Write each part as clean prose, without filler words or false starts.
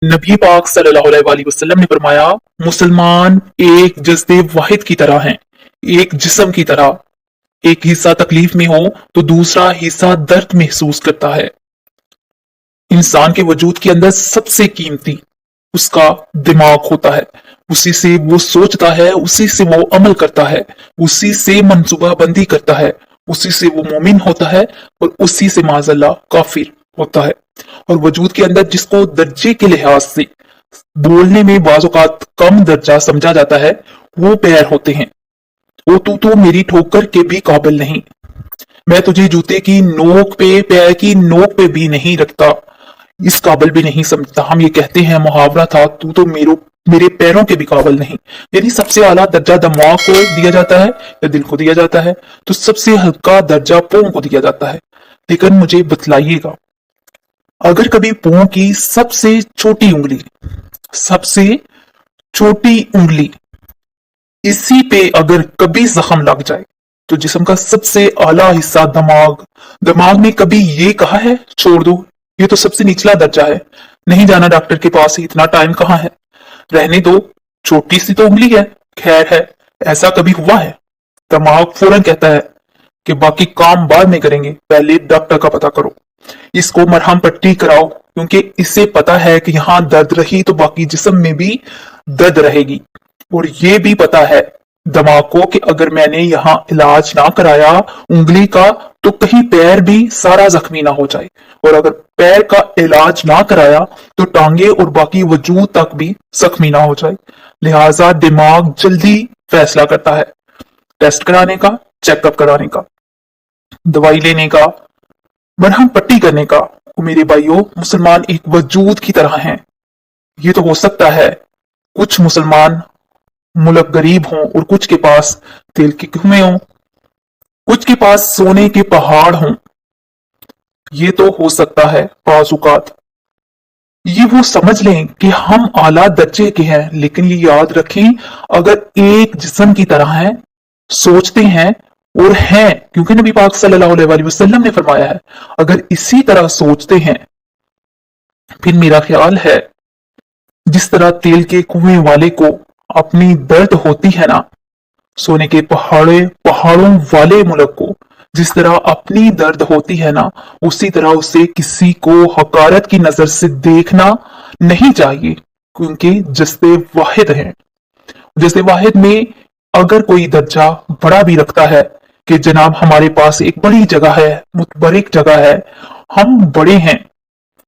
नबी पाक सल्लल्लाहु अलैहि वसल्लम ने फरमाया, मुसलमान एक जज्बे वाहिद की तरह हैं, एक जिस्म की तरह। एक हिस्सा तकलीफ में हो तो दूसरा हिस्सा दर्द महसूस करता है। इंसान के वजूद के अंदर सबसे कीमती उसका दिमाग होता है। उसी से वो सोचता है, उसी से वो अमल करता है, उसी से मंसूबा बंदी करता है, उसी से वो मोमिन होता है और उसी से माजल्ला काफिर होता है। और वजूद के अंदर जिसको दर्जे के लिहाज से बोलने में बाज़ औक़ात कम दर्जा समझा जाता है, वो पैर होते हैं। वो तू तो मेरी ठोकर के भी काबिल नहीं, मैं तुझे जूते की नोक पे, पैर की नोक पे भी नहीं रखता, इस काबिल भी नहीं समझता। हम ये कहते हैं, मुहावरा था, तू तो मेरे पैरों के भी काबिल नहीं। यानी सबसे आला दर्जा दिमाग को दिया जाता है या दिल को दिया जाता है, तो सबसे हल्का दर्जा पांव को दिया जाता है। लेकिन मुझे बतलाइएगा, अगर कभी पांव की सबसे छोटी उंगली इसी पे अगर कभी जख्म लग जाए, तो जिस्म का सबसे आला हिस्सा दिमाग ने कभी ये कहा है छोड़ दो, ये तो सबसे निचला दर्जा है, नहीं जाना डॉक्टर के पास, इतना टाइम कहाँ है, रहने दो, छोटी सी तो उंगली है, खैर है। ऐसा कभी हुआ है? दिमाग फौरन कहता है कि बाकी काम बाद में करेंगे, पहले डॉक्टर का पता करो, इसको मरहम पट्टी कराओ, क्योंकि इससे पता है कि यहां दर्द रही तो बाकी जिस्म में भी दर्द रहेगी। और ये भी पता है दिमाग को कि अगर मैंने यहां इलाज ना कराया उंगली का, तो कहीं पैर भी सारा जख्मी ना हो जाए, और अगर पैर का इलाज ना कराया तो टांगे और बाकी वजूद तक भी जख्मी ना हो जाए। लिहाजा दिमाग जल्दी फैसला करता है, टेस्ट कराने का, चेकअप कराने का, दवाई लेने का, मरहम पट्टी करने का। मेरे भाइयों, मुसलमान एक वजूद की तरह हैं। ये तो हो सकता है कुछ मुसलमान मुल्क गरीब हों और कुछ के पास तेल के कुएं हों, कुछ के पास सोने के पहाड़ हों, ये तो हो सकता है बाज़ औक़ात। ये वो समझ लें कि हम आला दर्जे के हैं, लेकिन ये याद रखें, अगर एक जिस्म की तरह हैं, सोचते हैं और हैं, क्योंकि नबी पाक सल्लल्लाहु अलैहि वसल्लम ने फरमाया है, अगर इसी तरह सोचते हैं, फिर मेरा ख्याल है जिस तरह तेल के कुएं वाले को अपनी दर्द होती है ना, सोने के पहाड़ों वाले मुल्क को जिस तरह अपनी दर्द होती है ना, उसी तरह उसे किसी को हकारत की नजर से देखना नहीं चाहिए, क्योंकि जज्बे वाहिद हैं। जज्बे वाहिद में अगर कोई दर्जा बड़ा भी रखता है कि जनाब हमारे पास एक बड़ी जगह है, मुतबरिक जगह है, हम बड़े हैं,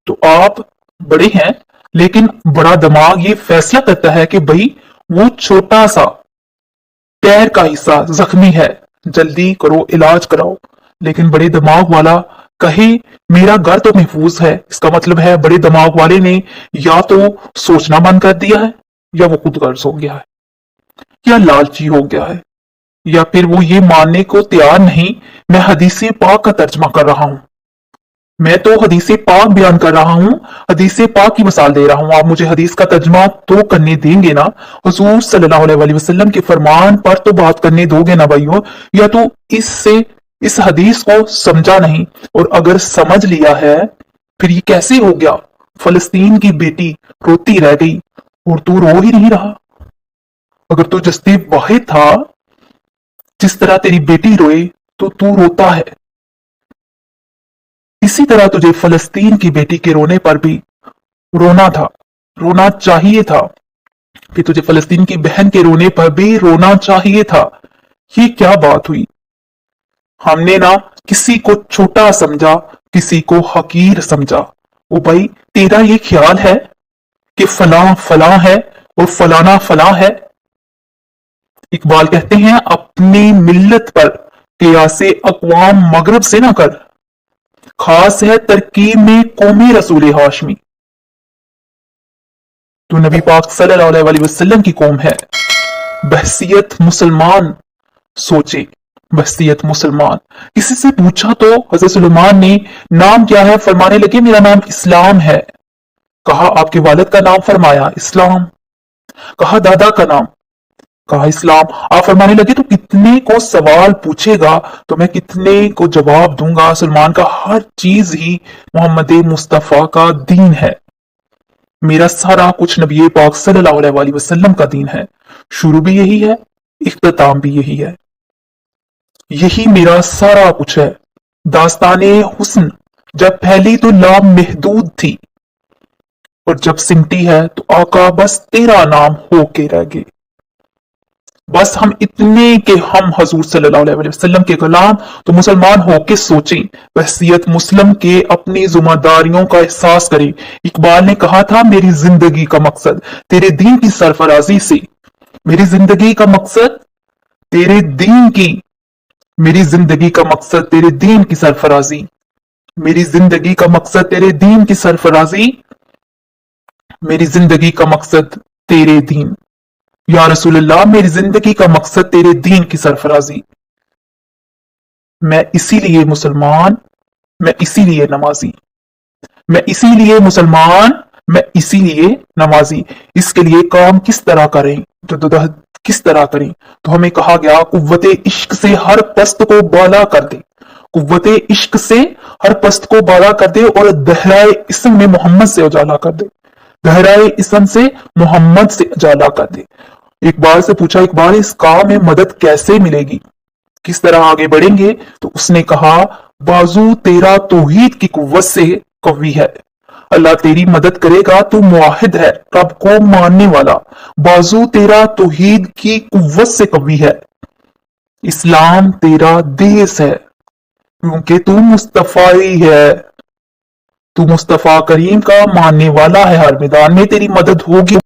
तो आप बड़े हैं, लेकिन बड़ा दिमाग ये फैसला करता है कि भाई वो छोटा सा पैर का हिस्सा जख्मी है, जल्दी करो, इलाज कराओ। लेकिन बड़े दिमाग वाला कहे मेरा घर तो महफूज है, इसका मतलब है बड़े दिमाग वाले ने या तो सोचना बंद कर दिया है, या वो खुद गर्ज हो गया है, या लालची हो गया है, या फिर वो ये मानने को तैयार नहीं। मैं हदीस पाक का तर्जमा कर रहा हूं, मैं तो हदीस पाक बयान कर रहा हूं, हदीस पाक की मिसाल दे रहा हूं, आप मुझे हदीस का तर्जमा तो करने देंगे ना, हुजूर सल्लल्लाहु अलैहि वसल्लम के फरमान पर तो बात करने दोगे ना भाइयों। या तो इस हदीस को समझा नहीं, और अगर समझ लिया है फिर ये कैसे हो गया, फलस्तीन की बेटी रोती रह गई और तू रो ही नहीं रहा। अगर तू जज्बे वाहिद था, जिस तरह तेरी बेटी रोए तो तू रोता है, इसी तरह तुझे फलस्तीन की बेटी के रोने पर भी रोना था, रोना चाहिए था। फिर तुझे फलस्तीन की बहन के रोने पर भी रोना चाहिए था। ये क्या बात हुई? हमने ना किसी को छोटा समझा, किसी को हकीर समझा। ओ भाई, तेरा ये ख्याल है कि फलां फलां है और फलाना फलां है। इकबाल कहते हैं, अपनी मिल्लत पर कियासे अक़वाम मगरब से ना कर, खास है तरकीब में कौमी रसूल हाशमी। तो नबी पाक सल्लल्लाहु अलैहि वसल्लम की कौम है, बहसियत मुसलमान सोचे, बहसियत मुसलमान। किसी से पूछा तो हजरत सुलेमान ने नाम क्या है, फरमाने लगे मेरा नाम इस्लाम है। कहा आपके वालिद का नाम, फरमाया इस्लाम। कहा दादा का नाम, कहा इस्लाम। आप फरमाने लगे तो कितने को सवाल पूछेगा तो मैं कितने को जवाब दूंगा। सलमान का हर चीज ही मोहम्मद मुस्तफा का दीन है। मेरा सारा कुछ नबी पाक सल्लल्लाहु अलैहि वसल्लम का दीन है। शुरू भी यही है, इख्तिताम भी यही है। यही मेरा सारा कुछ है। दास्ताने हुस्न जब फैली तो लामहदूद थी, और जब सिमटी है तो आका बस तेरा नाम होके रह गए। बस हम इतने के हम हजूर सल्लल्लाहु अलैहि वसल्लम के गुलाम तो मुसलमान होके सोचें, वहसियत मुस्लिम के अपनी जिम्मेदारियों का एहसास करें। इकबाल ने कहा था, मेरी जिंदगी का मकसद तेरे दीन की सरफराजी से, मेरी जिंदगी का मकसद तेरे दीन की, मेरी जिंदगी का मकसद तेरे दीन की सरफराजी, मेरी जिंदगी का मकसद तेरे दीन की सरफराजी, मेरी जिंदगी का मकसद तेरे दीन। या रसूलल्लाह, मेरी जिंदगी का मकसद तेरे दीन की सरफराजी। मैं इसीलिए मुसलमान, मैं इसीलिए नमाजी, मैं इसीलिए मुसलमान, मैं इसीलिए नमाजी। इसके लिए काम किस तरह करें, जद्दोजहद किस तरह करें? तो हमें कहा गया, कुव्वते इश्क से हर पस्त को बाला कर दे, कुव्वते इश्क से हर पस्त को बाला कर दे, और दहराए इस्म में मोहम्मद से उजाला कर दे, दहराए इस्म से मोहम्मद से उजाला कर दे। इकबाल से पूछा, इकबाल इस काम में मदद कैसे मिलेगी, किस तरह आगे बढ़ेंगे? तो उसने कहा, बाजू तेरा तौहीद की कुव्वत से कवी है, अल्लाह तेरी मदद करेगा, तू मुआहिद है, रब को मानने वाला। बाजू तेरा तौहीद की कुव्वत से कवी है, इस्लाम तेरा देश है, क्योंकि तू मुस्तफाई है, तू मुस्तफा करीम का मानने वाला है, हर मैदान में तेरी मदद होगी।